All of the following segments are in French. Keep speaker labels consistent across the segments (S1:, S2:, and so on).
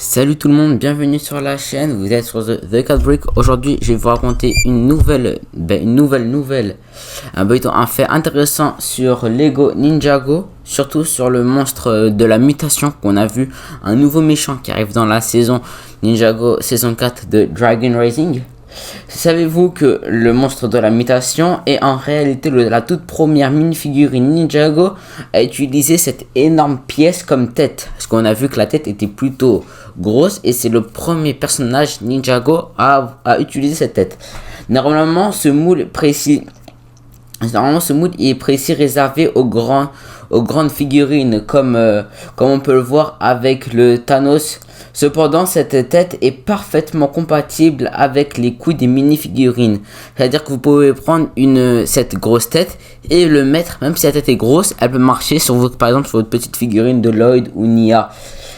S1: Salut tout le monde, bienvenue sur la chaîne, vous êtes sur The Cat Brick. Aujourd'hui je vais vous raconter une nouvelle, un fait intéressant sur Lego Ninjago, surtout sur le monstre de la mutation qu'on a vu, un nouveau méchant qui arrive dans la saison Ninjago saison 4 de Dragon Rising. Savez-vous que le monstre de la mutation est en réalité la toute première mini-figurine Ninjago à utiliser cette énorme pièce comme tête? Parce qu'on a vu que la tête était plutôt grosse et c'est le premier personnage Ninjago à utiliser cette tête. Normalement, ce moule est précis réservé aux grandes figurines comme on peut le voir avec le Thanos. Cependant, cette tête est parfaitement compatible avec les coups des mini-figurines. C'est-à-dire que vous pouvez prendre cette grosse tête et le mettre, même si la tête est grosse, elle peut marcher sur par exemple sur votre petite figurine de Lloyd ou Nia.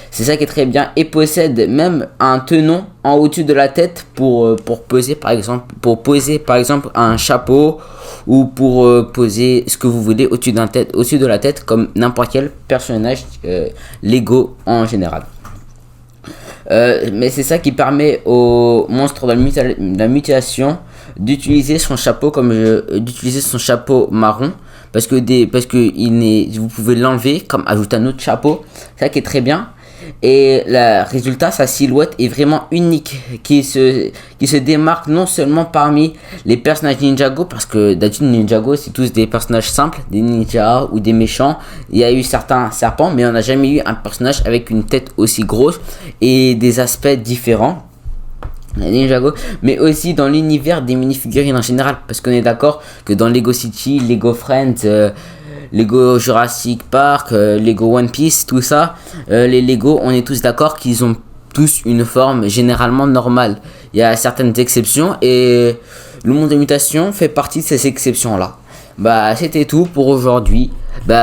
S1: C'est ça qui est très bien et possède même un tenon en au-dessus de la tête pour poser par exemple un chapeau ou pour poser ce que vous voulez au-dessus de la tête comme n'importe quel personnage Lego en général. Mais c'est ça qui permet au monstre de la mutation d'utiliser son chapeau d'utiliser son chapeau marron parce que vous pouvez l'enlever comme ajouter un autre chapeau, ça qui est très bien. Et le résultat, sa silhouette est vraiment unique, qui se démarque non seulement parmi les personnages Ninjago, parce que d'habitude Ninjago c'est tous des personnages simples, des ninjas ou des méchants. Il y a eu certains serpents, mais on n'a jamais eu un personnage avec une tête aussi grosse et des aspects différents. Ninjago, mais aussi dans l'univers des minifigurines en général, parce qu'on est d'accord que dans Lego City, Lego Friends, Lego Jurassic Park, Lego One Piece, tout ça, les Lego, on est tous d'accord qu'ils ont tous une forme généralement normale. Il y a certaines exceptions et le monde de mutation fait partie de ces exceptions là. C'était tout pour aujourd'hui.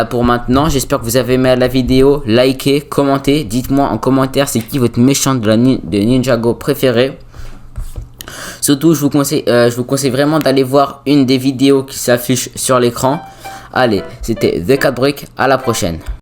S1: Pour maintenant, j'espère que vous avez aimé la vidéo. Likez, commentez, dites-moi en commentaire c'est qui votre méchant de Ninjago préféré. Surtout, je vous conseille vraiment d'aller voir une des vidéos qui s'affiche sur l'écran. Allez, c'était The Cat Brick, à la prochaine.